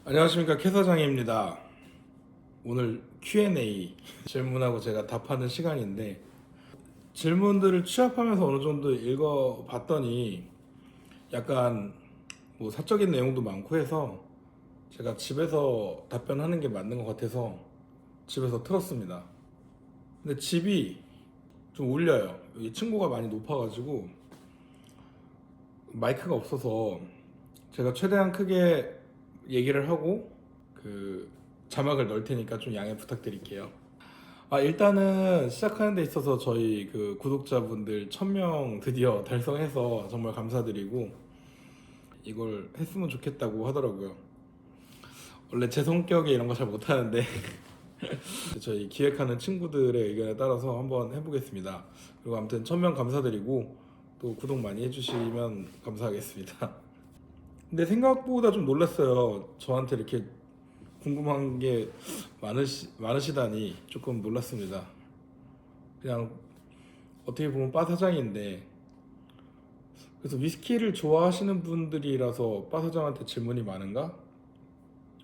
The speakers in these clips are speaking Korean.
안녕하십니까, 캐 사장입니다. 오늘 Q&A 질문하고 제가 답하는 시간인데, 질문들을 취합하면서 어느 정도 읽어봤더니 약간 뭐 사적인 내용도 많고 해서 제가 집에서 답변하는 게 맞는 것 같아서 집에서 틀었습니다. 근데 집이 좀 울려요. 여기 층고가 많이 높아가지고 마이크가 없어서 제가 최대한 크게 얘기를 하고 그 자막을 넣을 테니까 좀 양해 부탁드릴게요. 일단은 시작하는 데 있어서 저희 그 구독자분들 1000명 드디어 달성해서 정말 감사드리고, 이걸 했으면 좋겠다고 하더라고요. 원래 제 성격에 이런 거 잘 못하는데 저희 기획하는 친구들의 의견에 따라서 한번 해보겠습니다. 그리고 아무튼 1000명 감사드리고 또 구독 많이 해주시면 감사하겠습니다. 근데 생각보다 좀 놀랐어요. 저한테 이렇게 궁금한 게 많으시다니 조금 놀랐습니다. 그냥 어떻게 보면 바 사장인데, 그래서 위스키를 좋아하시는 분들이라서 바 사장한테 질문이 많은가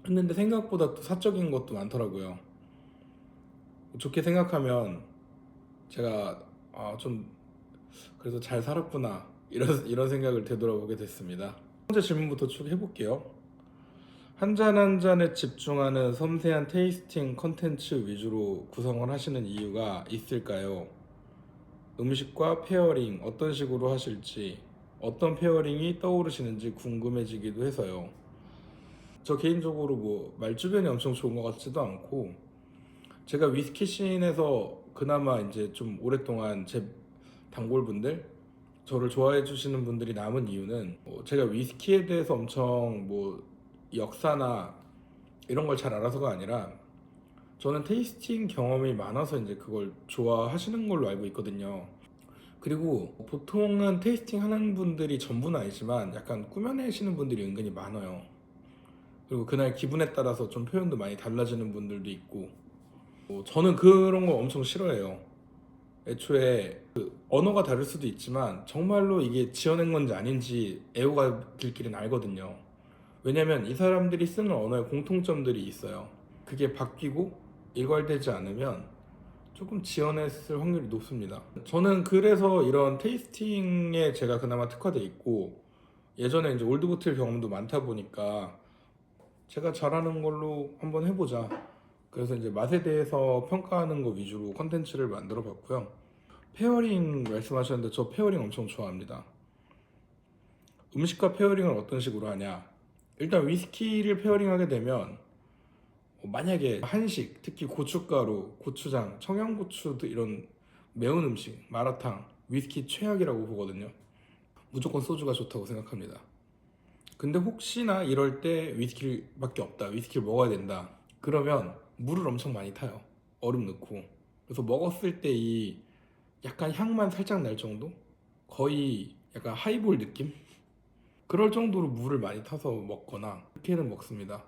했는데 생각보다 또 사적인 것도 많더라고요. 좋게 생각하면 제가 좀 그래도 잘 살았구나 이런 생각을 되돌아보게 됐습니다. 첫 번째 질문부터 쭉 해볼게요. 한 잔 한 잔에 집중하는 섬세한 테이스팅 컨텐츠 위주로 구성을 하시는 이유가 있을까요? 음식과 페어링 어떤 식으로 하실지, 어떤 페어링이 떠오르시는지 궁금해지기도 해서요. 저 개인적으로 뭐 말주변이 엄청 좋은 것 같지도 않고, 제가 위스키 씬에서 그나마 이제 좀 오랫동안 제 단골분들, 저를 좋아해 주시는 분들이 남은 이유는 제가 위스키에 대해서 엄청 뭐 역사나 이런 걸 잘 알아서가 아니라, 저는 테이스팅 경험이 많아서 이제 그걸 좋아하시는 걸로 알고 있거든요. 그리고 보통은 테이스팅 하는 분들이 전부는 아니지만 약간 꾸며내시는 분들이 은근히 많아요. 그리고 그날 기분에 따라서 좀 표현도 많이 달라지는 분들도 있고, 저는 그런 거 엄청 싫어해요. 애초에 그 언어가 다를 수도 있지만 정말로 이게 지어낸 건지 아닌지 애호가 들끼리는 알거든요. 왜냐면 이 사람들이 쓰는 언어에 공통점들이 있어요. 그게 바뀌고 일괄되지 않으면 조금 지어냈을 확률이 높습니다. 저는 그래서 이런 테이스팅에 제가 그나마 특화돼 있고, 예전에 이제 올드보틀 경험도 많다 보니까 제가 잘하는 걸로 한번 해보자. 그래서 이제 맛에 대해서 평가하는 거 위주로 컨텐츠를 만들어 봤고요. 페어링 말씀하셨는데 저 페어링 엄청 좋아합니다. 음식과 페어링을 어떤 식으로 하냐? 일단 위스키를 페어링하게 되면 만약에 한식, 특히 고춧가루, 고추장, 청양고추 이런 매운 음식, 마라탕, 위스키 최악이라고 보거든요. 무조건 소주가 좋다고 생각합니다. 근데 혹시나 이럴 때 위스키밖에 없다, 위스키를 먹어야 된다, 그러면 물을 엄청 많이 타요. 얼음 넣고. 그래서 먹었을 때 이 약간 향만 살짝 날 정도? 거의 약간 하이볼 느낌? 그럴 정도로 물을 많이 타서 먹거나 그렇게는 먹습니다.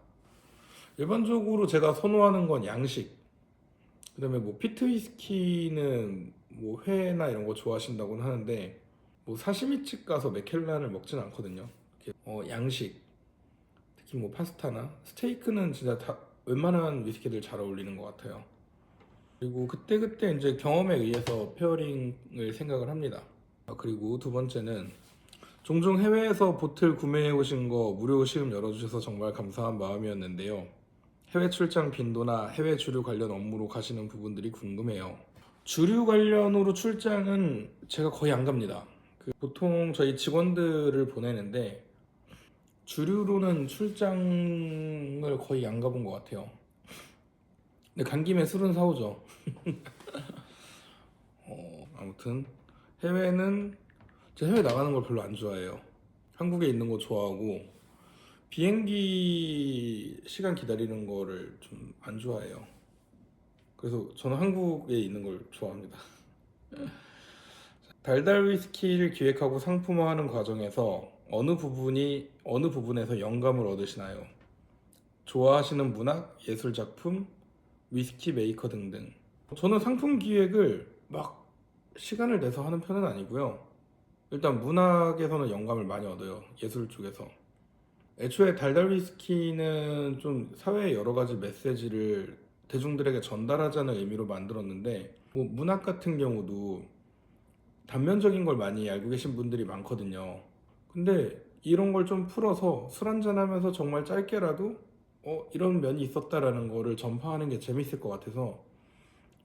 일반적으로 제가 선호하는 건 양식. 그다음에 뭐 피트 위스키는 뭐 회나 이런 거 좋아하신다고는 하는데, 뭐 사시미집 가서 맥켈란을 먹진 않거든요. 양식, 특히 뭐 파스타나 스테이크는 진짜 다 웬만한 위스키들 잘 어울리는 것 같아요. 그리고 그때그때 이제 경험에 의해서 페어링을 생각을 합니다. 그리고 두 번째는 종종 해외에서 보틀 구매해 오신 거 무료 시음 열어주셔서 정말 감사한 마음이었는데요. 해외 출장 빈도나 해외 주류 관련 업무로 가시는 부분들이 궁금해요. 주류 관련으로 출장은 제가 거의 안 갑니다. 보통 저희 직원들을 보내는데 주류로는 출장을 거의 안 가본 것 같아요. 근데 간 김에 술은 사오죠. 아무튼 해외는 제가 해외 나가는 걸 별로 안 좋아해요. 한국에 있는 거 좋아하고 비행기 시간 기다리는 거를 좀 안 좋아해요. 그래서 저는 한국에 있는 걸 좋아합니다. 달달 위스키를 기획하고 상품화하는 과정에서 어느 부분에서 영감을 얻으시나요? 좋아하시는 문학, 예술 작품, 위스키 메이커 등등. 저는 상품 기획을 막 시간을 내서 하는 편은 아니고요. 일단 문학에서는 영감을 많이 얻어요. 예술 쪽에서. 애초에 달달 위스키는 좀 사회의 여러 가지 메시지를 대중들에게 전달하자는 의미로 만들었는데 뭐 문학 같은 경우도 단면적인 걸 많이 알고 계신 분들이 많거든요. 근데 이런 걸 좀 풀어서 술 한잔 하면서 정말 짧게라도 이런 면이 있었다라는 거를 전파하는 게 재밌을 것 같아서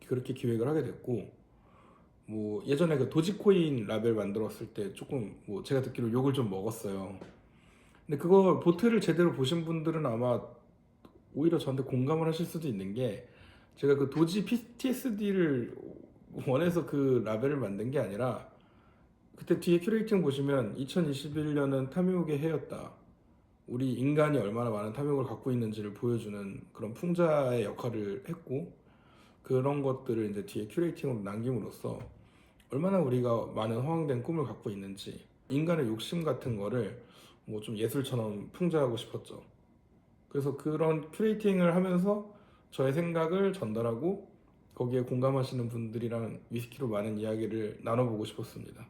그렇게 기획을 하게 됐고, 뭐 예전에 그 도지코인 라벨 만들었을 때 조금 뭐 제가 듣기로 욕을 좀 먹었어요. 근데 그거 보트를 제대로 보신 분들은 아마 오히려 저한테 공감을 하실 수도 있는 게, 제가 그 도지 PTSD를 원해서 그 라벨을 만든 게 아니라 그때 뒤에 큐레이팅 보시면 2021년은 탐욕의 해였다. 우리 인간이 얼마나 많은 탐욕을 갖고 있는지를 보여주는 그런 풍자의 역할을 했고, 그런 것들을 이제 뒤에 큐레이팅으로 남김으로써 얼마나 우리가 많은 허황된 꿈을 갖고 있는지, 인간의 욕심 같은 거를 뭐 좀 예술처럼 풍자하고 싶었죠. 그래서 그런 큐레이팅을 하면서 저의 생각을 전달하고 거기에 공감하시는 분들이랑 위스키로 많은 이야기를 나눠보고 싶었습니다.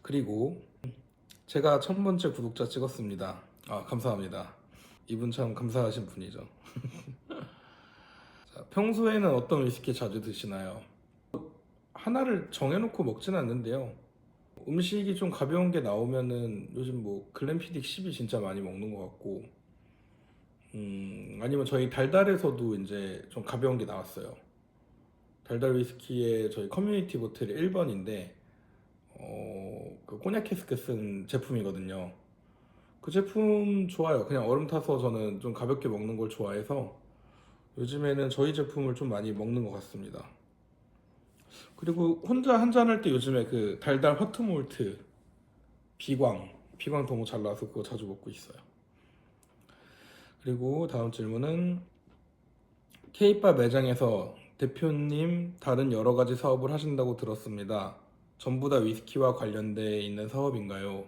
그리고 제가 1000번째 구독자 찍었습니다. 아, 감사합니다. 이분 참 감사하신 분이죠. 자, 평소에는 어떤 위스키 자주 드시나요? 하나를 정해놓고 먹지는 않는데요. 음식이 좀 가벼운 게 나오면은 요즘 뭐 글램피딕 10이 진짜 많이 먹는 것 같고, 아니면 저희 달달에서도 이제 좀 가벼운 게 나왔어요. 달달 위스키의 저희 커뮤니티 보틀이 1번인데 그 꼬냑 캐스크 쓴 제품이거든요. 그 제품 좋아요. 그냥 얼음 타서 저는 좀 가볍게 먹는 걸 좋아해서 요즘에는 저희 제품을 좀 많이 먹는 것 같습니다. 그리고 혼자 한잔 할 때 요즘에 그 달달 화트몰트 비광 너무 잘 나와서 그거 자주 먹고 있어요. 그리고 다음 질문은, K바 매장에서 대표님 다른 여러 가지 사업을 하신다고 들었습니다. 전부 다 위스키와 관련돼 있는 사업인가요?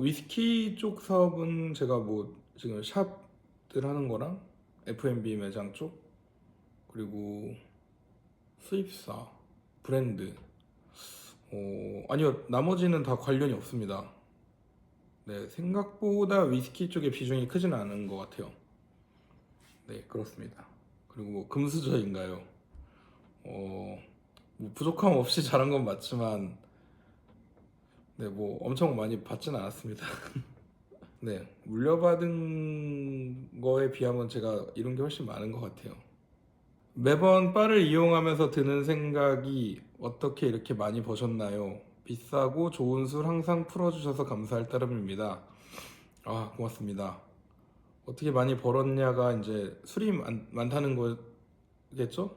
위스키 쪽 사업은 제가 뭐 지금 샵들 하는 거랑 F&B 매장 쪽, 그리고 수입사, 브랜드, 아니요, 나머지는 다 관련이 없습니다. 네, 생각보다 위스키 쪽의 비중이 크지는 않은 것 같아요. 네, 그렇습니다. 그리고 뭐 금수저인가요? 뭐 부족함 없이 잘한 건 맞지만, 네, 뭐 엄청 많이 받지는 않았습니다. 네, 물려받은 거에 비하면 제가 이룬 게 훨씬 많은 것 같아요. 매번 바를 이용하면서 드는 생각이, 어떻게 이렇게 많이 버셨나요? 비싸고 좋은 술 항상 풀어주셔서 감사할 따름입니다. 아, 고맙습니다. 어떻게 많이 벌었냐가 이제 술이 많다는 거겠죠?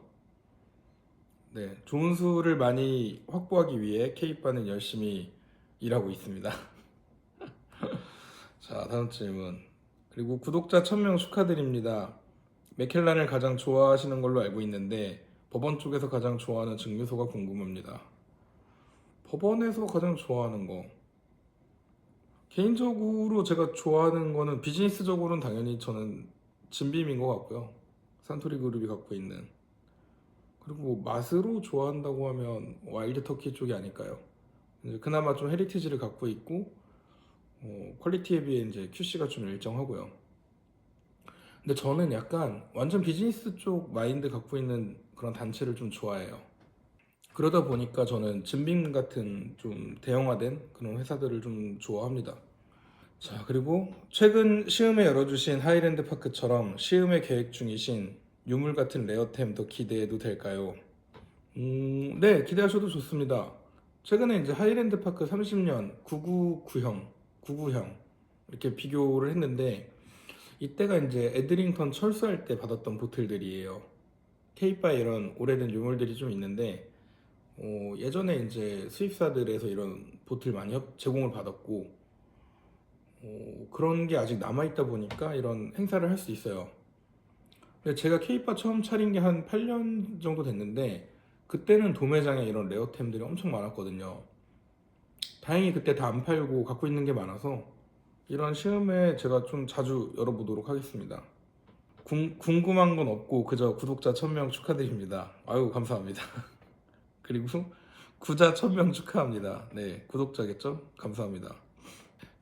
네, 좋은 술을 많이 확보하기 위해 K바는 열심히 일하고 있습니다. 자, 다음 질문. 그리고 구독자 1000명 축하드립니다. 맥켈란을 가장 좋아하시는 걸로 알고 있는데 법원 쪽에서 가장 좋아하는 증류소가 궁금합니다. 법원에서 가장 좋아하는 거, 개인적으로 제가 좋아하는 거는 비즈니스적으로는 당연히 저는 진빔인 것 같고요. 산토리 그룹이 갖고 있는. 그리고 뭐 맛으로 좋아한다고 하면 와일드 터키 쪽이 아닐까요? 이제 그나마 좀 헤리티지를 갖고 있고 퀄리티에 비해 이제 QC가 좀 일정하고요. 근데 저는 약간 완전 비즈니스 쪽 마인드 갖고 있는 그런 단체를 좀 좋아해요. 그러다 보니까 저는 진빔 같은 좀 대형화된 그런 회사들을 좀 좋아합니다. 자, 그리고 최근 시음에 열어주신 하이랜드 파크처럼 시음에 계획 중이신 유물 같은 레어템 더 기대해도 될까요? 네, 기대하셔도 좋습니다. 최근에 이제 하이랜드 파크 30년 999형 이렇게 비교를 했는데, 이때가 이제 에드링턴 철수할 때 받았던 보틀들이에요. 케이바에 이런 오래된 유물들이 좀 있는데, 예전에 이제 수입사들에서 이런 보틀 많이 제공을 받았고, 그런 게 아직 남아있다 보니까 이런 행사를 할 수 있어요. 근데 제가 케이바 처음 차린 게 한 8년 정도 됐는데, 그때는 도매장에 이런 레어템들이 엄청 많았거든요. 다행히 그때 다 안 팔고 갖고 있는 게 많아서 이런 시음에 제가 좀 자주 열어보도록 하겠습니다. 궁금한 건 없고 그저 구독자 1000명 축하드립니다. 아유, 감사합니다. 그리고 구자 1000명 축하합니다. 네, 구독자겠죠? 감사합니다.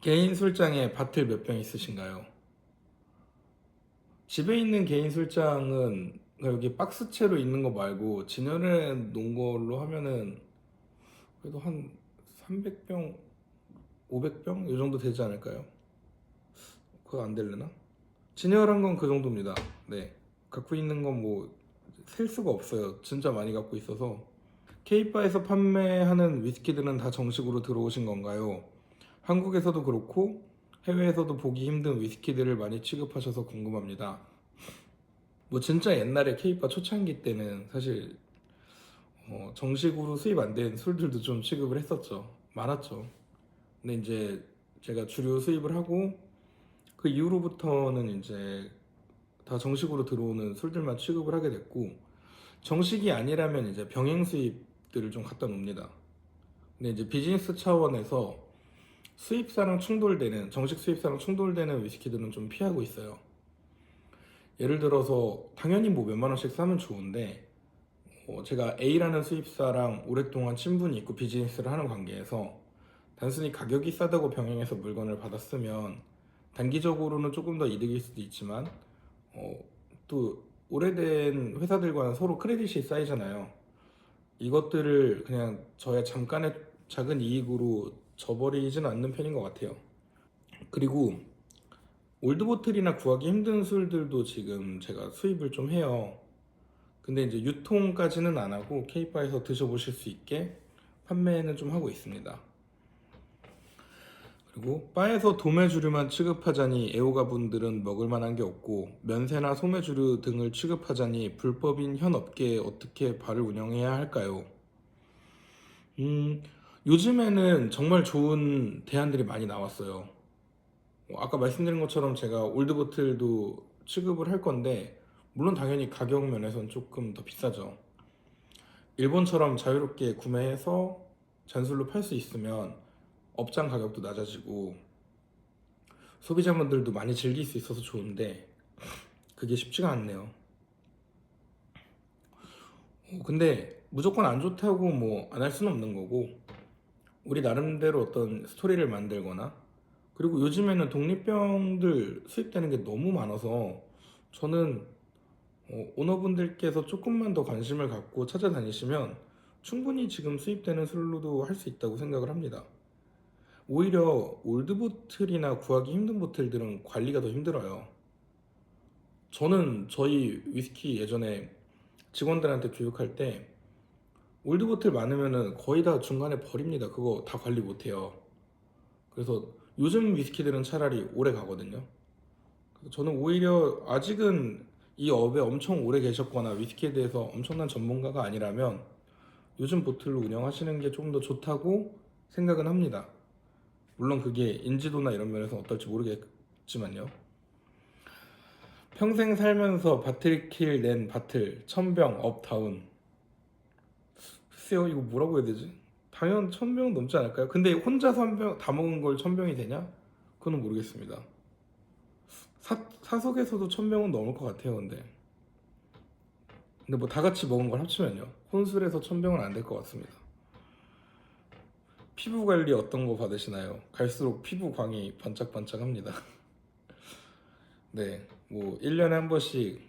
개인 술장에 바틀 몇 병 있으신가요? 집에 있는 개인 술장은 여기 박스채로 있는 거 말고 진열해 놓은 걸로 하면은 그래도 한 300병, 500병 이 정도 되지 않을까요? 그거 안 되려나? 진열한 건 그 정도입니다. 네. 갖고 있는 건 뭐 셀 수가 없어요. 진짜 많이 갖고 있어서. K바에서 판매하는 위스키들은 다 정식으로 들어오신 건가요? 한국에서도 그렇고 해외에서도 보기 힘든 위스키들을 많이 취급하셔서 궁금합니다. 뭐 진짜 옛날에 K바 초창기 때는 사실 정식으로 수입 안 된 술들도 좀 취급을 했었죠. 많았죠. 근데 이제 제가 주류 수입을 하고 그 이후로부터는 이제 다 정식으로 들어오는 술들만 취급을 하게 됐고 정식이 아니라면 이제 병행 수입들을 좀 갖다 놉니다. 근데 이제 비즈니스 차원에서 수입사랑 충돌되는 정식 수입사랑 충돌되는 위스키들은 좀 피하고 있어요. 예를 들어서 당연히 뭐 몇만 원씩 사면 좋은데 제가 A라는 수입사랑 오랫동안 친분이 있고 비즈니스를 하는 관계에서 단순히 가격이 싸다고 병행해서 물건을 받았으면 단기적으로는 조금 더 이득일 수도 있지만 또 오래된 회사들과는 서로 크레딧이 쌓이잖아요. 이것들을 그냥 저의 잠깐의 작은 이익으로 저버리지는 않는 편인 것 같아요. 그리고 올드보틀이나 구하기 힘든 술들도 지금 제가 수입을 좀 해요. 근데 이제 유통까지는 안 하고 K바에서 드셔보실 수 있게 판매는 좀 하고 있습니다. 그리고 바에서 도매주류만 취급하자니 애호가 분들은 먹을 만한 게 없고 면세나 소매주류 등을 취급하자니 불법인 현 업계에 어떻게 바를 운영해야 할까요? 요즘에는 정말 좋은 대안들이 많이 나왔어요. 아까 말씀드린 것처럼 제가 올드보틀도 취급을 할 건데 물론 당연히 가격 면에서는 조금 더 비싸죠. 일본처럼 자유롭게 구매해서 잔술로 팔 수 있으면 업장 가격도 낮아지고 소비자분들도 많이 즐길 수 있어서 좋은데 그게 쉽지가 않네요. 근데 무조건 안 좋다고 뭐 안 할 수는 없는 거고 우리 나름대로 어떤 스토리를 만들거나 그리고 요즘에는 독립병들 수입되는 게 너무 많아서 저는 오너분들께서 조금만 더 관심을 갖고 찾아다니시면 충분히 지금 수입되는 술로도 할 수 있다고 생각을 합니다. 오히려 올드보틀이나 구하기 힘든 보틀들은 관리가 더 힘들어요. 저는 저희 위스키 예전에 직원들한테 교육할 때 올드보틀 많으면은 거의 다 중간에 버립니다. 그거 다 관리 못해요. 그래서 요즘 위스키들은 차라리 오래 가거든요. 그래서 저는 오히려 아직은 이 업에 엄청 오래 계셨거나 위스키에 대해서 엄청난 전문가가 아니라면 요즘 보틀로 운영하시는 게 조금 더 좋다고 생각은 합니다. 물론 그게 인지도나 이런 면에서 어떨지 모르겠지만요. 평생 살면서 바틀킬 낸 바틀 1000병 업다운. 글쎄요, 이거 뭐라고 해야 되지? 당연 1000병 넘지 않을까요? 근데 혼자서 한 병 다 먹은 걸 1000병이 되냐? 그거는 모르겠습니다. 사석에서도 1000병은 넘을 것 같아요. 근데 뭐 다 같이 먹은 걸 합치면요, 혼술에서 1000병은 안 될 것 같습니다. 피부 관리 어떤 거 받으시나요? 갈수록 피부 광이 반짝반짝합니다. 네, 뭐 1년에 한 번씩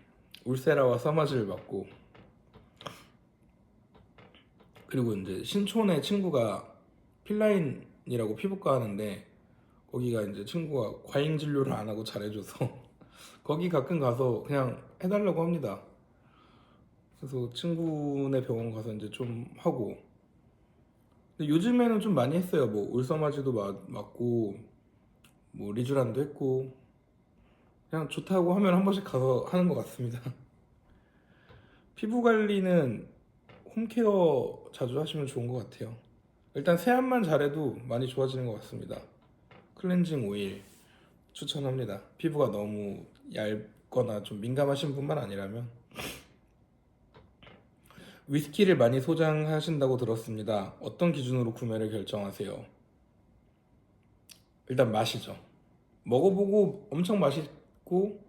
울세라와 써마지를 맞고 그리고 이제 신촌에 친구가 필라인이라고 피부과 하는데 거기가 이제 친구가 과잉 진료를 안 하고 잘해줘서 거기 가끔 가서 그냥 해달라고 합니다. 그래서 친구네 병원 가서 이제 좀 하고 근데 요즘에는 좀 많이 했어요. 뭐 울서마지도 맞고 뭐 리쥬란도 했고 그냥 좋다고 하면 한 번씩 가서 하는 것 같습니다. 피부 관리는 홈케어 자주 하시면 좋은 것 같아요. 일단 세안만 잘해도 많이 좋아지는 것 같습니다. 클렌징 오일 추천합니다. 피부가 너무 얇거나 좀 민감하신 분만 아니라면. 위스키를 많이 소장하신다고 들었습니다. 어떤 기준으로 구매를 결정하세요? 일단 맛이죠. 먹어보고 엄청 맛있고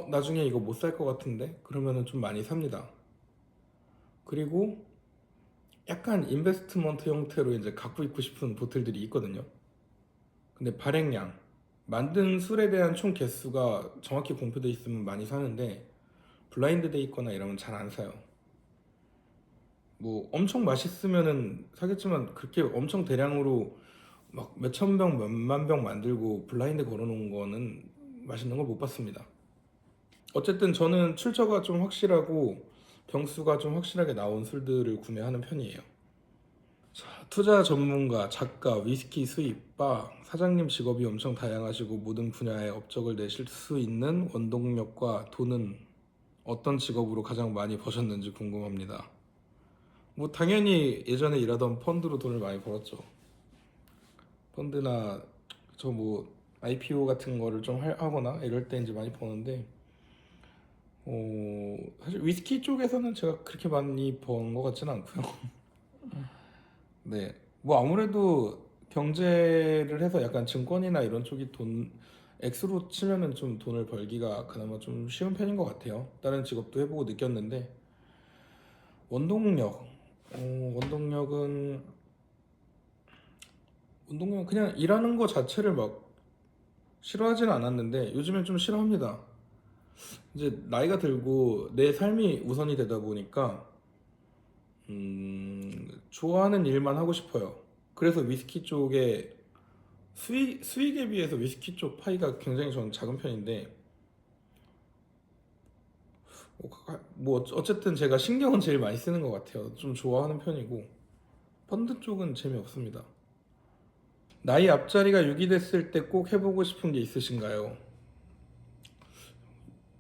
나중에 이거 못 살 것 같은데? 그러면은 좀 많이 삽니다. 그리고 약간 인베스트먼트 형태로 이제 갖고 있고 싶은 보틀들이 있거든요. 근데 발행량, 만든 술에 대한 총 개수가 정확히 공표돼 있으면 많이 사는데 블라인드 돼 있거나 이러면 잘 안 사요. 뭐 엄청 맛있으면은 사겠지만 그렇게 엄청 대량으로 막 몇천 병, 몇만 병 만들고 블라인드 걸어놓은 거는 맛있는 걸 못 봤습니다. 어쨌든 저는 출처가 좀 확실하고 병수가 좀 확실하게 나온 술들을 구매하는 편이에요. 자, 투자 전문가, 작가, 위스키 수입, 바, 사장님 직업이 엄청 다양하시고 모든 분야에 업적을 내실 수 있는 원동력과 돈은 어떤 직업으로 가장 많이 버셨는지 궁금합니다. 뭐 당연히 예전에 일하던 펀드로 돈을 많이 벌었죠. 펀드나 저 뭐 IPO 같은 거를 좀 하거나 이럴 때 이제 많이 버는데 사실 위스키 쪽에서는 제가 그렇게 많이 번 것 같지는 않고요. 네, 뭐 아무래도 경제를 해서 약간 증권이나 이런 쪽이 돈 액수로 치면은 좀 돈을 벌기가 그나마 좀 쉬운 편인 것 같아요. 다른 직업도 해보고 느꼈는데 원동력, 원동력은 그냥 일하는 거 자체를 막 싫어하지는 않았는데 요즘엔 좀 싫어합니다. 이제 나이가 들고 내 삶이 우선이 되다 보니까 좋아하는 일만 하고 싶어요. 그래서 위스키 쪽에 수익에 비해서 위스키 쪽 파이가 굉장히 저는 작은 편인데 뭐 어쨌든 제가 신경은 제일 많이 쓰는 것 같아요. 좀 좋아하는 편이고 펀드 쪽은 재미없습니다. 나이 앞자리가 6이 됐을 때 꼭 해보고 싶은 게 있으신가요?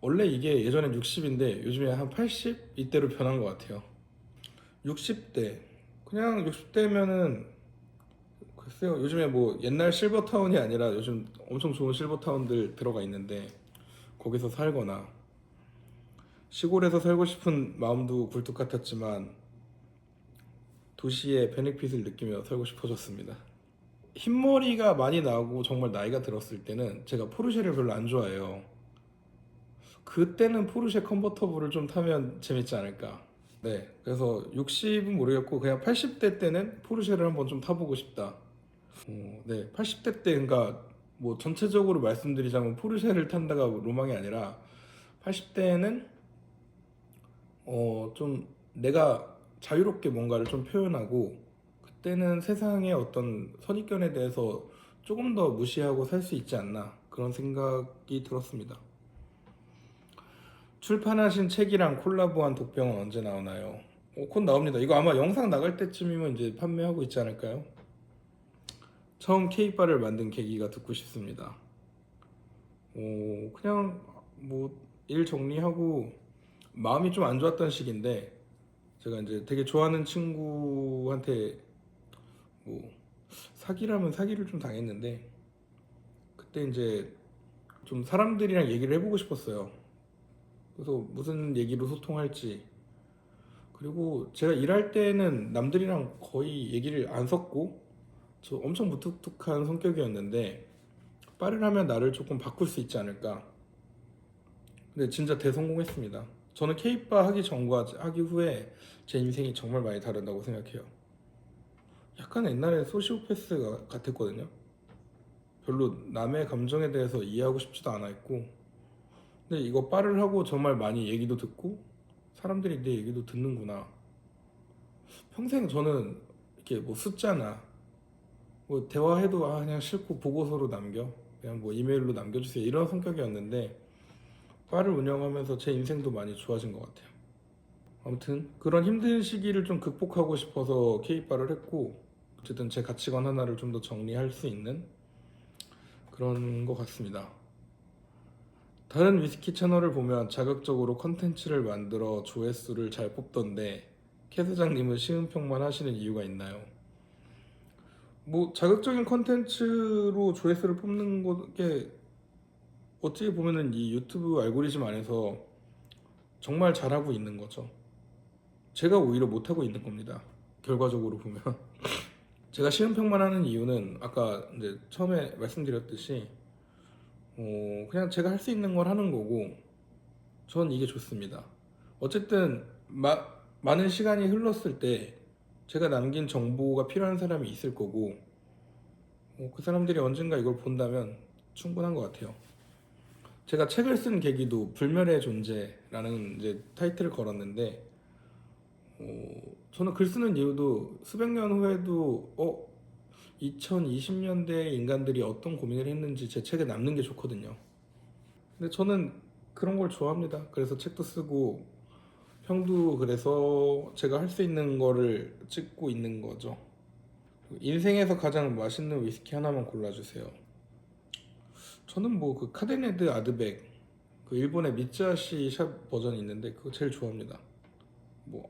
원래 이게 예전엔 60인데 요즘에 한 80? 이때로 변한 것 같아요. 60대 그냥 60대면은 글쎄요, 요즘에 뭐 옛날 실버타운이 아니라 요즘 엄청 좋은 실버타운들 들어가 있는데 거기서 살거나 시골에서 살고 싶은 마음도 굴뚝 같았지만 도시의 베네핏을 느끼며 살고 싶어졌습니다. 흰머리가 많이 나고 정말 나이가 들었을 때는 제가 포르쉐를 별로 안 좋아해요. 그때는 포르쉐 컨버터블을 좀 타면 재밌지 않을까. 네, 그래서 60은 모르겠고 그냥 80대 때는 포르쉐를 한번 좀 타보고 싶다. 네, 80대 때 그러니까 뭐 전체적으로 말씀드리자면 포르쉐를 탄다가 로망이 아니라 80대에는 좀 내가 자유롭게 뭔가를 좀 표현하고 그때는 세상의 어떤 선입견에 대해서 조금 더 무시하고 살 수 있지 않나 그런 생각이 들었습니다. 출판하신 책이랑 콜라보한 독병은 언제 나오나요? 곧 나옵니다. 이거 아마 영상 나갈 때쯤이면 이제 판매하고 있지 않을까요? 처음 K바를 만든 계기가 듣고 싶습니다. 그냥 뭐 일 정리하고 마음이 좀 안 좋았던 시기인데 제가 이제 되게 좋아하는 친구한테 뭐 사기라면 사기를 좀 당했는데 그때 이제 좀 사람들이랑 얘기를 해보고 싶었어요. 그래서 무슨 얘기로 소통할지 그리고 제가 일할 때는 남들이랑 거의 얘기를 안 섞고 저 엄청 무뚝뚝한 성격이었는데 빠를 하면 나를 조금 바꿀 수 있지 않을까. 근데 진짜 대성공했습니다. 저는 케이바 하기 전과 하기 후에 제 인생이 정말 많이 다르다고 생각해요. 약간 옛날에 소시오패스 같았거든요. 별로 남의 감정에 대해서 이해하고 싶지도 않아 했고 근데 이거 빠를 하고 정말 많이 얘기도 듣고 사람들이 내 얘기도 듣는구나. 평생 저는 이렇게 뭐 숫자나 뭐 대화해도 그냥 싫고 보고서로 남겨 그냥 뭐 이메일로 남겨주세요 이런 성격이었는데 바를 운영하면서 제 인생도 많이 좋아진 것 같아요. 아무튼 그런 힘든 시기를 좀 극복하고 싶어서 K바를 했고 어쨌든 제 가치관 하나를 좀 더 정리할 수 있는 그런 것 같습니다. 다른 위스키 채널을 보면 자극적으로 컨텐츠를 만들어 조회수를 잘 뽑던데 캐 사장님은 시음평만 하시는 이유가 있나요? 뭐 자극적인 컨텐츠로 조회수를 뽑는 게 어떻게 보면은 이 유튜브 알고리즘 안에서 정말 잘하고 있는 거죠. 제가 오히려 못하고 있는 겁니다. 결과적으로 보면. 제가 시음평만 하는 이유는 아까 이제 처음에 말씀드렸듯이 그냥 제가 할 수 있는 걸 하는 거고 전 이게 좋습니다. 어쨌든 많은 시간이 흘렀을 때 제가 남긴 정보가 필요한 사람이 있을 거고 그 사람들이 언젠가 이걸 본다면 충분한 것 같아요. 제가 책을 쓴 계기도 불멸의 존재라는 이제 타이틀을 걸었는데 저는 글 쓰는 이유도 수백 년 후에도 2020년대 인간들이 어떤 고민을 했는지 제 책에 남는 게 좋거든요. 근데 저는 그런 걸 좋아합니다. 그래서 책도 쓰고 형도 그래서 제가 할 수 있는 거를 찍고 있는 거죠. 인생에서 가장 맛있는 위스키 하나만 골라주세요. 저는 뭐 그 카데네드 아드백 그 일본의 미츠아시 샵 버전이 있는데 그거 제일 좋아합니다. 뭐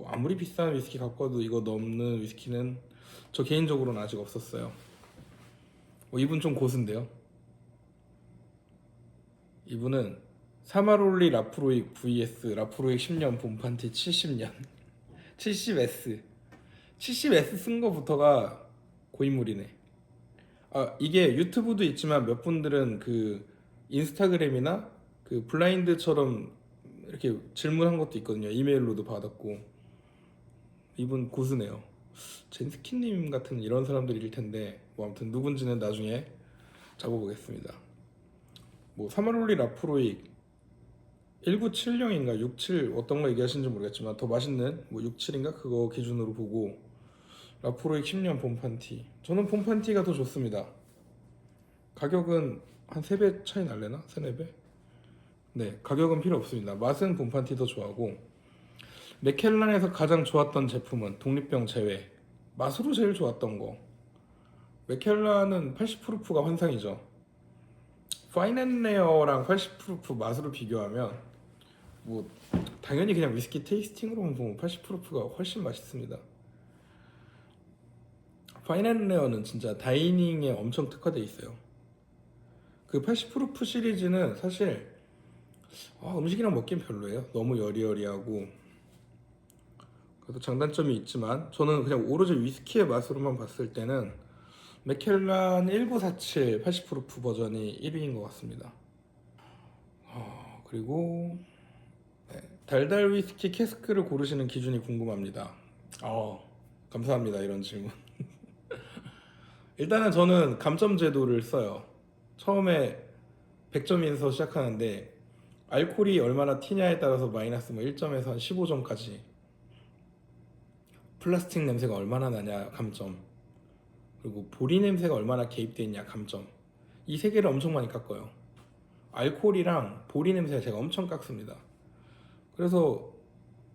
아무리 비싼 위스키 갖고 와도 이거 넘는 위스키는 저 개인적으로는 아직 없었어요. 이분 좀 고수인데요. 이분은 사마롤리 라프로익 vs 라프로익 10년 봄판티 70년 70S 70S 쓴 거부터가 고인물이네. 이게 유튜브도 있지만 몇 분들은 그 인스타그램이나 그 블라인드처럼 이렇게 질문한 것도 있거든요. 이메일로도 받았고. 이분 고수네요. 젠스키님 같은 이런 사람들일 텐데 아무튼 누군지는 나중에 잡아보겠습니다. 사마롤리 라프로익 1970인가 67 어떤 거 얘기하시는지 모르겠지만 더 맛있는 67인가 그거 기준으로 보고 라프로익 10년 봄판티 저는 봄판티가 더 좋습니다. 가격은 한 3배 차이 날래나? 3, 4배? 네, 가격은 필요 없습니다. 맛은 봄판티 더 좋아하고 맥켈란에서 가장 좋았던 제품은 독립병 제외 맛으로 제일 좋았던 거 맥켈란은 80프루프가 환상이죠. 파인앤레어랑 80프루프 맛으로 비교하면 당연히 그냥 위스키 테이스팅으로만 보면 80프루프가 훨씬 맛있습니다. 파인앤레어는 진짜 다이닝에 엄청 특화되어 있어요. 그 80프루프 시리즈는 사실 음식이랑 먹긴 별로예요. 너무 여리여리하고 그래도 장단점이 있지만 저는 그냥 오로지 위스키의 맛으로만 봤을 때는 맥켈란 1947 80프루프 버전이 1위인 것 같습니다. 그리고 달달 위스키 캐스크를 고르시는 기준이 궁금합니다. 감사합니다. 이런 질문. 일단은 저는 감점 제도를 써요. 처음에 100점에서 시작하는데 알코올이 얼마나 튀냐에 따라서 마이너스 1점에서 한 15점까지 플라스틱 냄새가 얼마나 나냐 감점 그리고 보리 냄새가 얼마나 개입되어 있냐 감점 이 세 개를 엄청 많이 깎아요. 알코올이랑 보리 냄새 제가 엄청 깎습니다. 그래서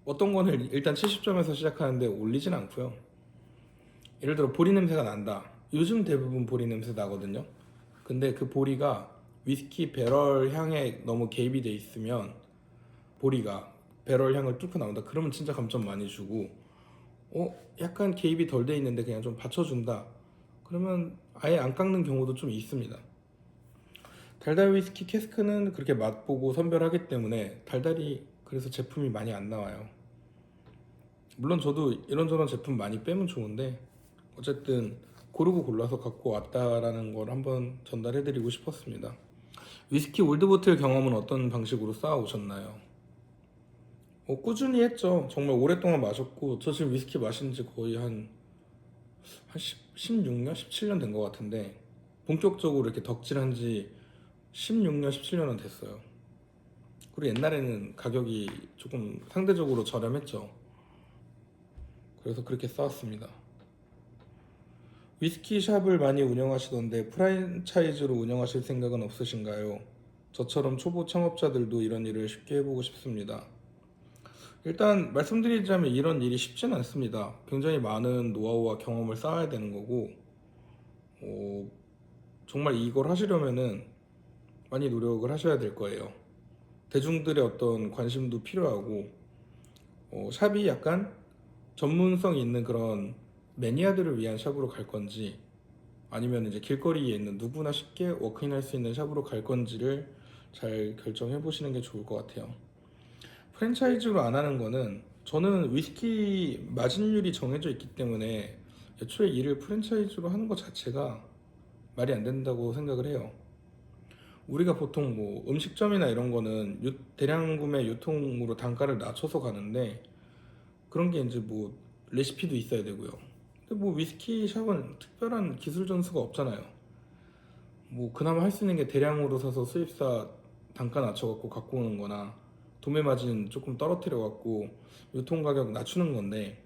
어떤 거는 일단 70점에서 시작하는데 올리진 않고요. 예를 들어 보리 냄새가 난다. 요즘 대부분 보리 냄새 나거든요. 근데 그 보리가 위스키 배럴 향에 너무 개입이 돼 있으면 보리가 배럴 향을 뚫고 나온다. 그러면 진짜 감점 많이 주고 약간 개입이 덜 돼 있는데 그냥 좀 받쳐준다. 그러면 아예 안 깎는 경우도 좀 있습니다. 달달 위스키 캐스크는 그렇게 맛보고 선별하기 때문에 달달이 그래서 제품이 많이 안 나와요. 물론 저도 이런저런 제품 많이 빼면 좋은데 어쨌든 고르고 골라서 갖고 왔다라는 걸 한번 전달해드리고 싶었습니다. 위스키 올드보틀 경험은 어떤 방식으로 쌓아오셨나요? 꾸준히 했죠. 정말 오랫동안 마셨고 저 지금 위스키 마신 지 거의 한 16년? 17년 된 것 같은데 본격적으로 이렇게 덕질한 지 16년, 17년은 됐어요. 그리고 옛날에는 가격이 조금 상대적으로 저렴했죠. 그래서 그렇게 쌓았습니다. 위스키 샵을 많이 운영하시던데 프랜차이즈로 운영하실 생각은 없으신가요? 저처럼 초보 창업자들도 이런 일을 쉽게 해보고 싶습니다. 일단 말씀드리자면 이런 일이 쉽지는 않습니다. 굉장히 많은 노하우와 경험을 쌓아야 되는 거고 정말 이걸 하시려면은 많이 노력을 하셔야 될 거예요. 대중들의 어떤 관심도 필요하고 샵이 약간 전문성 있는 그런 매니아들을 위한 샵으로 갈 건지 아니면 이제 길거리에 있는 누구나 쉽게 워크인할 수 있는 샵으로 갈 건지를 잘 결정해 보시는 게 좋을 것 같아요. 프랜차이즈로 안 하는 거는 저는 위스키 마진율이 정해져 있기 때문에 애초에 일을 프랜차이즈로 하는 것 자체가 말이 안 된다고 생각을 해요. 우리가 보통 음식점이나 이런 거는 대량 구매 유통으로 단가를 낮춰서 가는데 그런 게 이제 레시피도 있어야 되고요. 근데 뭐 위스키 샵은 특별한 기술 전수가 없잖아요. 뭐 그나마 할 수 있는 게 대량으로 사서 수입사 단가 낮춰갖고 갖고 오는 거나 도매 마진 조금 떨어뜨려 갖고 유통 가격 낮추는 건데,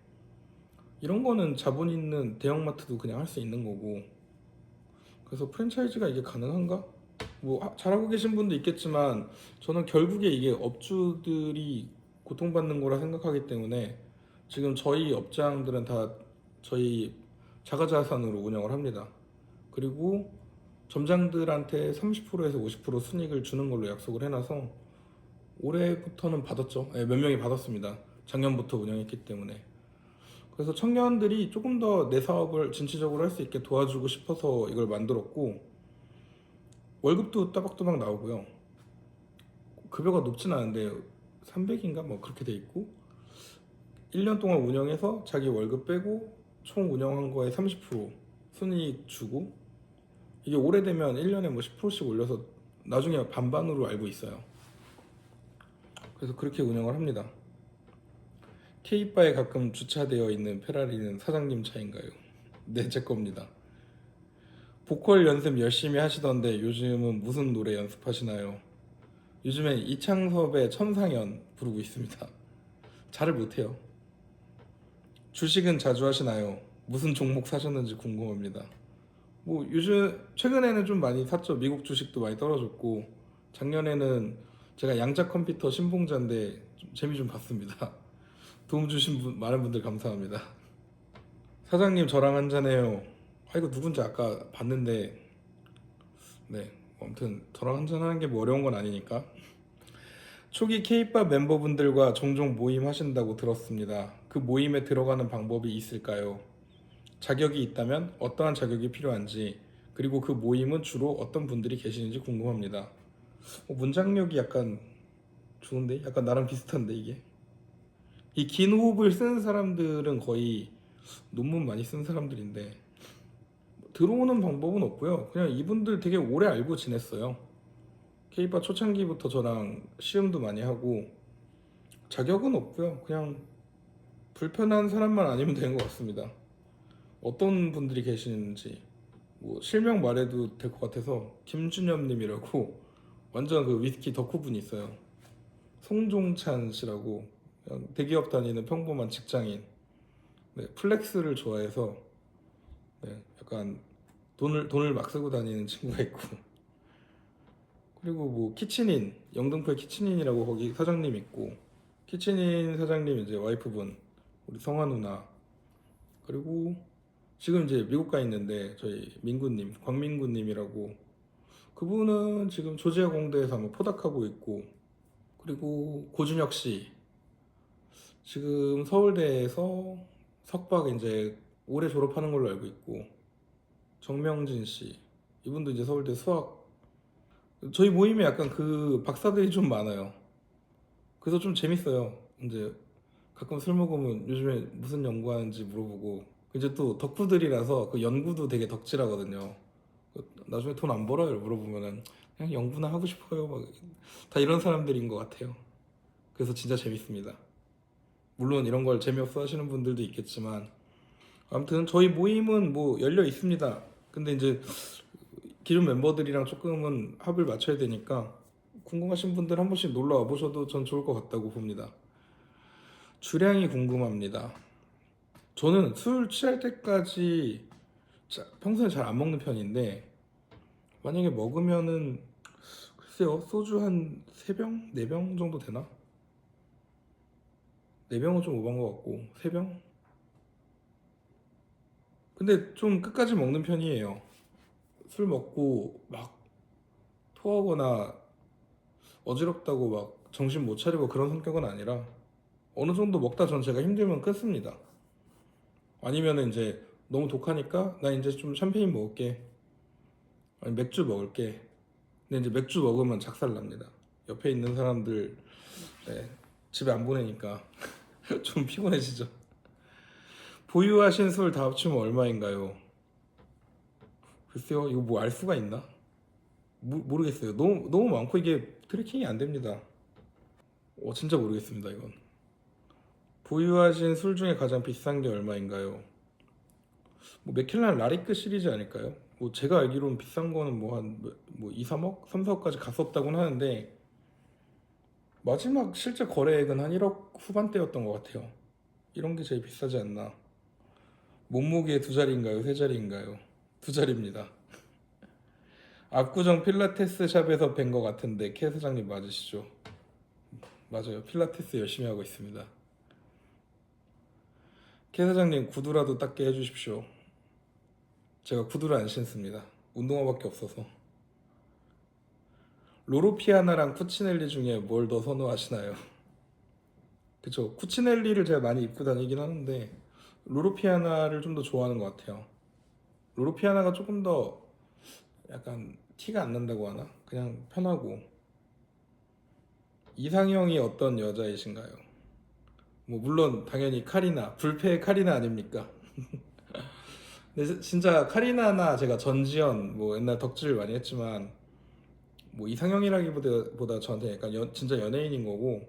이런 거는 자본 있는 대형마트도 그냥 할 수 있는 거고. 그래서 프랜차이즈가 이게 가능한가? 뭐 잘하고 계신 분도 있겠지만 저는 결국에 이게 업주들이 고통받는 거라 생각하기 때문에, 지금 저희 업장들은 다 저희 자가자산으로 운영을 합니다. 그리고 점장들한테 30%에서 50% 순이익을 주는 걸로 약속을 해놔서 올해부터는 받았죠. 네, 몇 명이 받았습니다. 작년부터 운영했기 때문에. 그래서 청년들이 조금 더 내 사업을 진취적으로 할 수 있게 도와주고 싶어서 이걸 만들었고, 월급도 따박따박 나오고요. 급여가 높진 않은데 300인가 뭐 그렇게 돼 있고, 1년 동안 운영해서 자기 월급 빼고 총 운영한 거에 30% 순이익 주고, 이게 오래되면 1년에 뭐 10%씩 올려서 나중에 반반으로 알고 있어요. 그래서 그렇게 운영을 합니다. K바에 가끔 주차되어 있는 페라리는 사장님 차인가요? 네, 제 겁니다. 보컬 연습 열심히 하시던데 요즘은 무슨 노래 연습하시나요? 요즘엔 이창섭의 천상연 부르고 있습니다. 잘을 못해요. 주식은 자주 하시나요? 무슨 종목 사셨는지 궁금합니다. 뭐 요즘 최근에는 좀 많이 샀죠. 미국 주식도 많이 떨어졌고, 작년에는 제가 양자 컴퓨터 신봉자인데 좀 재미 좀 봤습니다. 도움 주신 많은 분들 감사합니다. 사장님 저랑 한잔해요. 아, 이거 누군지 아까 봤는데, 네, 아무튼 저랑 한잔하는 게 뭐 어려운 건 아니니까. 초기 K팝 멤버분들과 종종 모임 하신다고 들었습니다. 그 모임에 들어가는 방법이 있을까요? 자격이 있다면 어떠한 자격이 필요한지, 그리고 그 모임은 주로 어떤 분들이 계시는지 궁금합니다. 문장력이 약간 좋은데? 약간 나랑 비슷한데 이게? 이 긴 호흡을 쓰는 사람들은 거의 논문 많이 쓴 사람들인데, 들어오는 방법은 없고요. 그냥 이분들 되게 오래 알고 지냈어요. K팝 초창기부터 저랑 시음도 많이 하고, 자격은 없고요. 그냥 불편한 사람만 아니면 되는 것 같습니다. 어떤 분들이 계시는지 뭐 실명 말해도 될 것 같아서, 김준엽님이라고 완전 그 위스키 덕후분이 있어요. 송종찬 씨라고 그냥 대기업 다니는 평범한 직장인. 네, 플렉스를 좋아해서, 네, 약간 돈을 막 쓰고 다니는 친구가 있고, 그리고 뭐 키친인, 영등포에 키친인이라고 거기 사장님 있고, 키친인 사장님 이제 와이프분 우리 성화 누나, 그리고 지금 이제 미국 가 있는데 저희 민구님, 광민구님이라고, 그분은 지금 조지아 공대에서 아마 포닥하고 있고, 그리고 고준혁 씨 지금 서울대에서 석박 이제 올해 졸업하는 걸로 알고 있고, 정명진 씨 이분도 이제 서울대 수학. 저희 모임에 약간 그 박사들이 좀 많아요. 그래서 좀 재밌어요. 이제 가끔 술 먹으면 요즘에 무슨 연구하는지 물어보고, 이제 또 덕후들이라서 그 연구도 되게 덕질하거든요. 나중에 돈 안 벌어요 물어보면은, 그냥 연구나 하고 싶어요 막, 다 이런 사람들인 것 같아요. 그래서 진짜 재밌습니다. 물론 이런 걸 재미없어 하시는 분들도 있겠지만, 아무튼 저희 모임은 뭐 열려 있습니다. 근데 이제 기존 멤버들이랑 조금은 합을 맞춰야 되니까, 궁금하신 분들 한 번씩 놀러 와보셔도 전 좋을 것 같다고 봅니다. 주량이 궁금합니다. 저는 술 취할 때까지 평소에 잘 안 먹는 편인데, 만약에 먹으면은 글쎄요, 소주 한 3병? 4병 정도 되나? 4병은 좀 오버한 것 같고 3병? 근데 좀 끝까지 먹는 편이에요. 술 먹고 막 토하거나 어지럽다고 막 정신 못 차리고 그런 성격은 아니라, 어느 정도 먹다 전 제가 힘들면 끊습니다. 아니면 이제 너무 독하니까 나 이제 좀 샴페인 먹을게, 아니 맥주 먹을게. 근데 이제 맥주 먹으면 작살납니다. 옆에 있는 사람들, 네, 집에 안 보내니까 좀 피곤해지죠. 보유하신 술 다 합치면 얼마인가요? 글쎄요, 이거 뭐 알 수가 있나? 모르겠어요. 너무 많고 이게 트래킹이 안 됩니다. 진짜 모르겠습니다, 이건. 보유하신 술 중에 가장 비싼 게 얼마인가요? 뭐 맥켈란 라리크 시리즈 아닐까요? 뭐 제가 알기로는 비싼 거는 뭐 한 뭐 2, 3억, 3, 4억까지 갔었다고는 하는데 마지막 실제 거래액은 한 1억 후반대였던 것 같아요. 이런 게 제일 비싸지 않나. 몸무게 두 자리인가요? 세 자리인가요? 두 자리입니다. 압구정 필라테스 샵에서 뵌 것 같은데 캐 사장님 맞으시죠? 맞아요. 필라테스 열심히 하고 있습니다. 캐 사장님 구두라도 닦게 해주십시오. 제가 구두를 안 신습니다. 운동화밖에 없어서. 로로피아나랑 쿠치넬리 중에 뭘 더 선호하시나요? 그쵸. 쿠치넬리를 제가 많이 입고 다니긴 하는데 로로피아나를 좀 더 좋아하는 것 같아요. 로로피아나가 조금 더 약간 티가 안 난다고 하나? 그냥 편하고. 이상형이 어떤 여자이신가요? 뭐 물론 당연히 카리나, 불패의 카리나 아닙니까? 근데 진짜 카리나나 제가 전지현 뭐 옛날 덕질을 많이 했지만 뭐 이상형이라기보다 저한테 약간 진짜 연예인인 거고,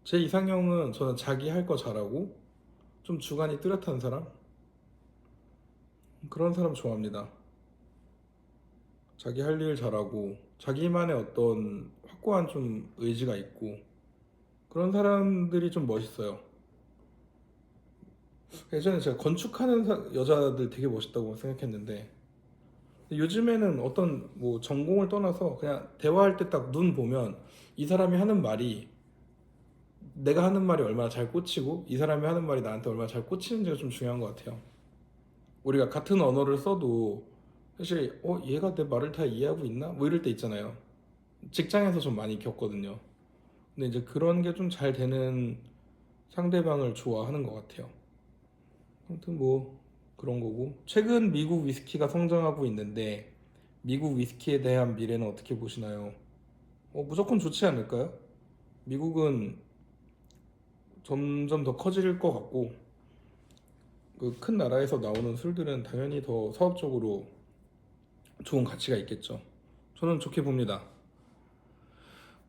제 이상형은 저는 자기 할 거 잘하고 좀 주관이 뚜렷한 사람, 그런 사람 좋아합니다. 자기 할 일 잘하고 자기만의 어떤 확고한 좀 의지가 있고 그런 사람들이 좀 멋있어요. 예전에 제가 건축하는 여자들 되게 멋있다고 생각했는데 요즘에는 어떤 뭐 전공을 떠나서 그냥 대화할 때 딱 눈 보면 이 사람이 하는 말이, 내가 하는 말이 얼마나 잘 꽂히고 이 사람이 하는 말이 나한테 얼마나 잘 꽂히는지가 좀 중요한 것 같아요. 우리가 같은 언어를 써도 사실 얘가 내 말을 다 이해하고 있나? 뭐 이럴 때 있잖아요. 직장에서 좀 많이 겪거든요. 근데 이제 그런 게 좀 잘 되는 상대방을 좋아하는 것 같아요. 아무튼 뭐 그런 거고, 최근 미국 위스키가 성장하고 있는데 미국 위스키에 대한 미래는 어떻게 보시나요? 무조건 좋지 않을까요? 미국은 점점 더 커질 것 같고 그 큰 나라에서 나오는 술들은 당연히 더 사업적으로 좋은 가치가 있겠죠. 저는 좋게 봅니다.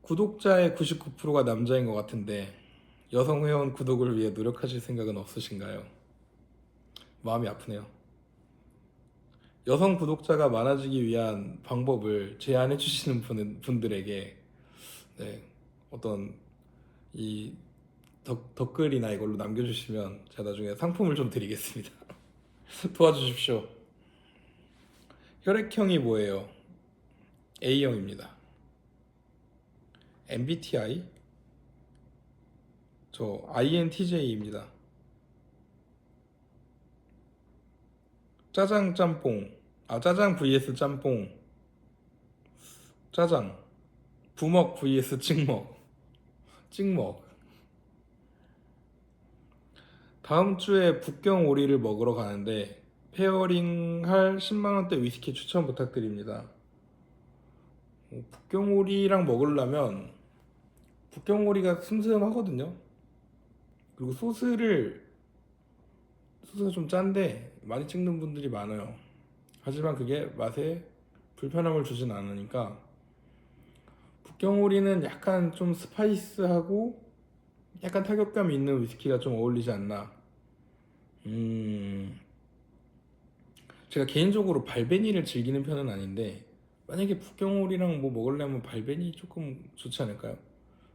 구독자의 99%가 남자인 것 같은데 여성 회원 구독을 위해 노력하실 생각은 없으신가요? 마음이 아프네요. 여성 구독자가 많아지기 위한 방법을 제안해 주시는 분들에게 네, 어떤 이 댓글이나 이걸로 남겨주시면 제가 나중에 상품을 좀 드리겠습니다. 도와주십시오. 혈액형이 뭐예요? A형입니다. MBTI? 저 INTJ입니다. 짜장 짬뽕. 짜장 vs 짬뽕. 짜장. 부먹 vs 찍먹. 찍먹. 다음 주에 북경 오리를 먹으러 가는데 페어링 할 10만 원대 위스키 추천 부탁드립니다. 북경 오리랑 먹으려면 북경 오리가 슴슴하거든요. 그리고 소스가 좀 짠데 많이 찍는 분들이 많아요. 하지만 그게 맛에 불편함을 주진 않으니까 북경오리는 약간 좀 스파이스하고 약간 타격감 있는 위스키가 좀 어울리지 않나. 제가 개인적으로 발베니를 즐기는 편은 아닌데 만약에 북경오리랑 뭐 먹으려면 발베니 조금 좋지 않을까요?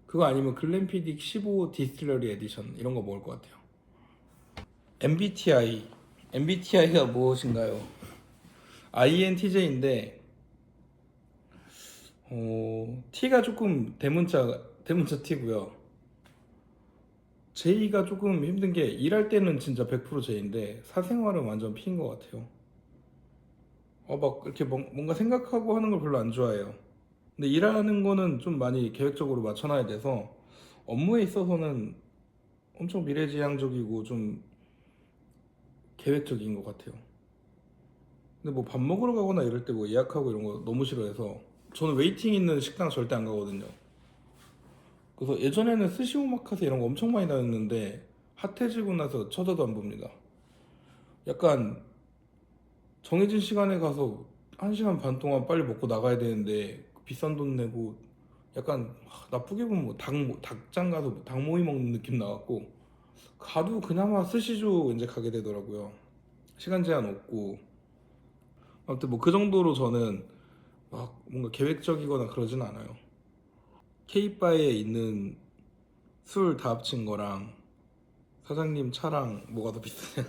그거 아니면 글램피딕 15 디스틸러리 에디션 이런 거 먹을 것 같아요. MBTI가 무엇인가요? INTJ인데 T가 조금 대문자 T고요. J가 조금 힘든 게 일할 때는 진짜 100% J인데 사생활은 완전 P인 것 같아요. 막 이렇게 뭔가 생각하고 하는 걸 별로 안 좋아해요. 근데 일하는 거는 좀 많이 계획적으로 맞춰놔야 돼서 업무에 있어서는 엄청 미래지향적이고 좀 계획적인 것 같아요. 근데 뭐 밥 먹으러 가거나 이럴 때 뭐 예약하고 이런 거 너무 싫어해서 저는 웨이팅 있는 식당 절대 안 가거든요. 그래서 예전에는 스시 오마카세 이런 거 엄청 많이 다녔는데 핫해지고 나서 쳐다도 안 봅니다. 약간 정해진 시간에 가서 1시간 반 동안 빨리 먹고 나가야 되는데 비싼 돈 내고 약간 나쁘게 보면 뭐 닭장 가서 닭 모이 먹는 느낌 나갖고 가도 그나마 스시조 이제 가게 되더라고요. 시간 제한 없고 아무튼 뭐 그 정도로 저는 막 뭔가 계획적이거나 그러진 않아요. K바에 있는 술 다 합친 거랑 사장님 차랑 뭐가 더 비싸냐?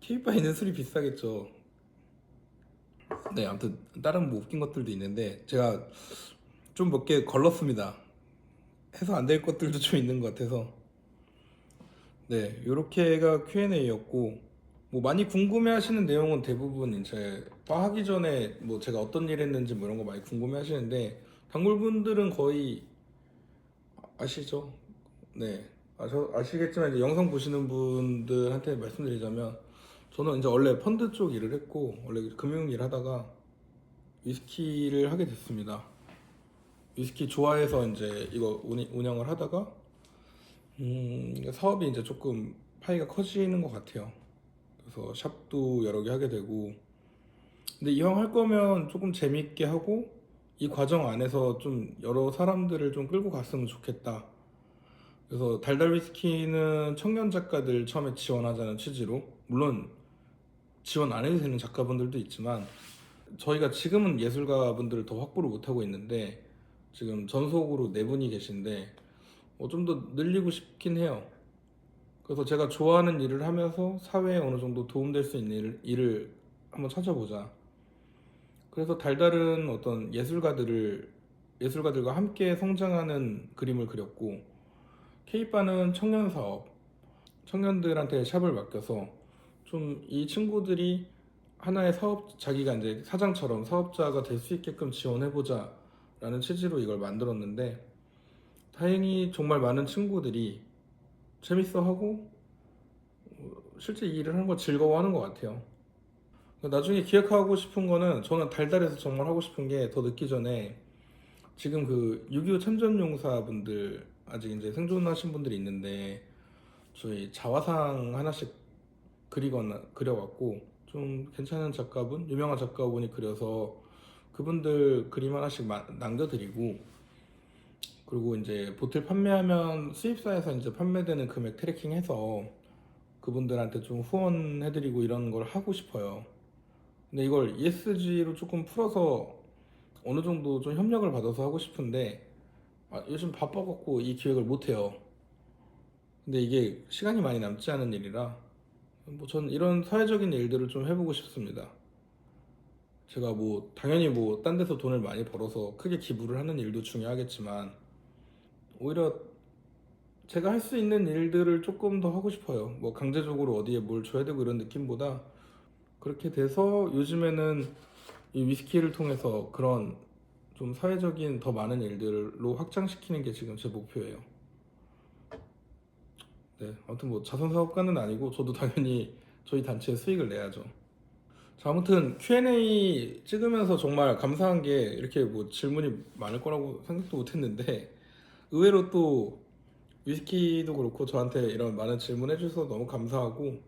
K바에 있는 술이 비싸겠죠. 네, 아무튼 다른 뭐 웃긴 것들도 있는데 제가 좀 몇 개 걸렀습니다. 해서 안 될 것들도 좀 있는 것 같아서. 네, 요렇게가 Q&A였고 뭐 많이 궁금해하시는 내용은 대부분 이제 바 하기 전에 뭐 제가 어떤 일 했는지 뭐 이런 거 많이 궁금해하시는데 단골분들은 거의 아시죠? 네, 아시겠지만 이제 영상 보시는 분들한테 말씀드리자면 저는 이제 원래 펀드 쪽 일을 했고 원래 금융 일 하다가 위스키를 하게 됐습니다. 위스키 좋아해서 이제 이거 운영을 하다가 사업이 이제 조금 파이가 커지는 것 같아요. 그래서 샵도 여러 개 하게 되고 근데 이왕 할 거면 조금 재밌게 하고 이 과정 안에서 좀 여러 사람들을 좀 끌고 갔으면 좋겠다. 그래서 달달 위스키는 청년 작가들 처음에 지원하자는 취지로 물론 지원 안 해도 되는 작가분들도 있지만 저희가 지금은 예술가 분들을 더 확보를 못하고 있는데 지금 전속으로 네 분이 계신데 좀 더 늘리고 싶긴 해요. 그래서 제가 좋아하는 일을 하면서 사회에 어느 정도 도움될 수 있는 일을 한번 찾아보자. 그래서 달달은 어떤 예술가들과 함께 성장하는 그림을 그렸고 K바는 청년 사업, 청년들한테 샵을 맡겨서 좀 이 친구들이 하나의 자기가 이제 사장처럼 사업자가 될 수 있게끔 지원해보자 라는 취지로 이걸 만들었는데 다행히 정말 많은 친구들이 재밌어하고 실제 이 일을 하는 거 즐거워하는 것 같아요. 나중에 기획하고 싶은 거는 저는 달달해서 정말 하고 싶은 게 더 늦기 전에 지금 그 6.25 참전용사분들 아직 이제 생존하신 분들이 있는데 저희 자화상 하나씩 그려갖고 좀 괜찮은 작가분, 유명한 작가분이 그려서 그분들 그림 하나씩 남겨드리고 그리고 이제 보틀 판매하면 수입사에서 이제 판매되는 금액 트래킹해서 그분들한테 좀 후원해드리고 이런 걸 하고 싶어요. 근데 이걸 ESG로 조금 풀어서 어느 정도 좀 협력을 받아서 하고 싶은데 요즘 바빠갖고 이 기획을 못해요. 근데 이게 시간이 많이 남지 않은 일이라 뭐 전 이런 사회적인 일들을 좀 해보고 싶습니다. 제가 뭐 당연히 뭐 딴 데서 돈을 많이 벌어서 크게 기부를 하는 일도 중요하겠지만 오히려 제가 할 수 있는 일들을 조금 더 하고 싶어요. 뭐 강제적으로 어디에 뭘 줘야 되고 이런 느낌보다 그렇게 돼서 요즘에는 이 위스키를 통해서 그런 좀 사회적인 더 많은 일들로 확장시키는 게 지금 제 목표예요. 네, 아무튼 뭐 자선사업가는 아니고 저도 당연히 저희 단체에 수익을 내야죠. 자, 아무튼 Q&A 찍으면서 정말 감사한 게 이렇게 뭐 질문이 많을 거라고 생각도 못했는데 의외로 또 위스키도 그렇고 저한테 이런 많은 질문 해주셔서 너무 감사하고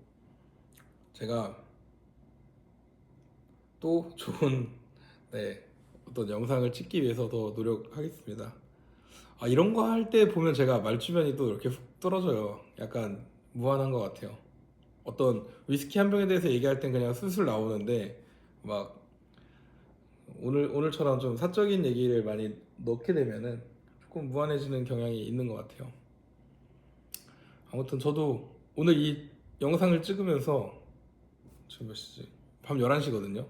제가 또 좋은 네, 어떤 영상을 찍기 위해서 더 노력하겠습니다. 이런 거 할 때 보면 제가 말주변이 또 이렇게 훅 떨어져요. 약간 무한한 것 같아요. 어떤 위스키 한 병에 대해서 얘기할 땐 그냥 술술 나오는데 막 오늘처럼 좀 사적인 얘기를 많이 넣게 되면은 조금 무한해지는 경향이 있는 것 같아요. 아무튼 저도 오늘 이 영상을 찍으면서 지금 몇 시지? 밤 11시거든요.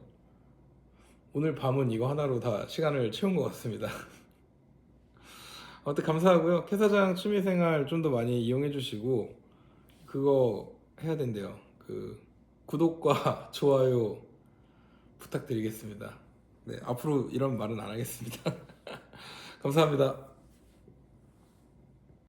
오늘 밤은 이거 하나로 다 시간을 채운 것 같습니다. 아무튼 감사하고요. 캐사장 취미생활 좀 더 많이 이용해 주시고 그거 해야 된대요. 그 구독과 좋아요 부탁드리겠습니다. 네, 앞으로 이런 말은 안 하겠습니다. 감사합니다.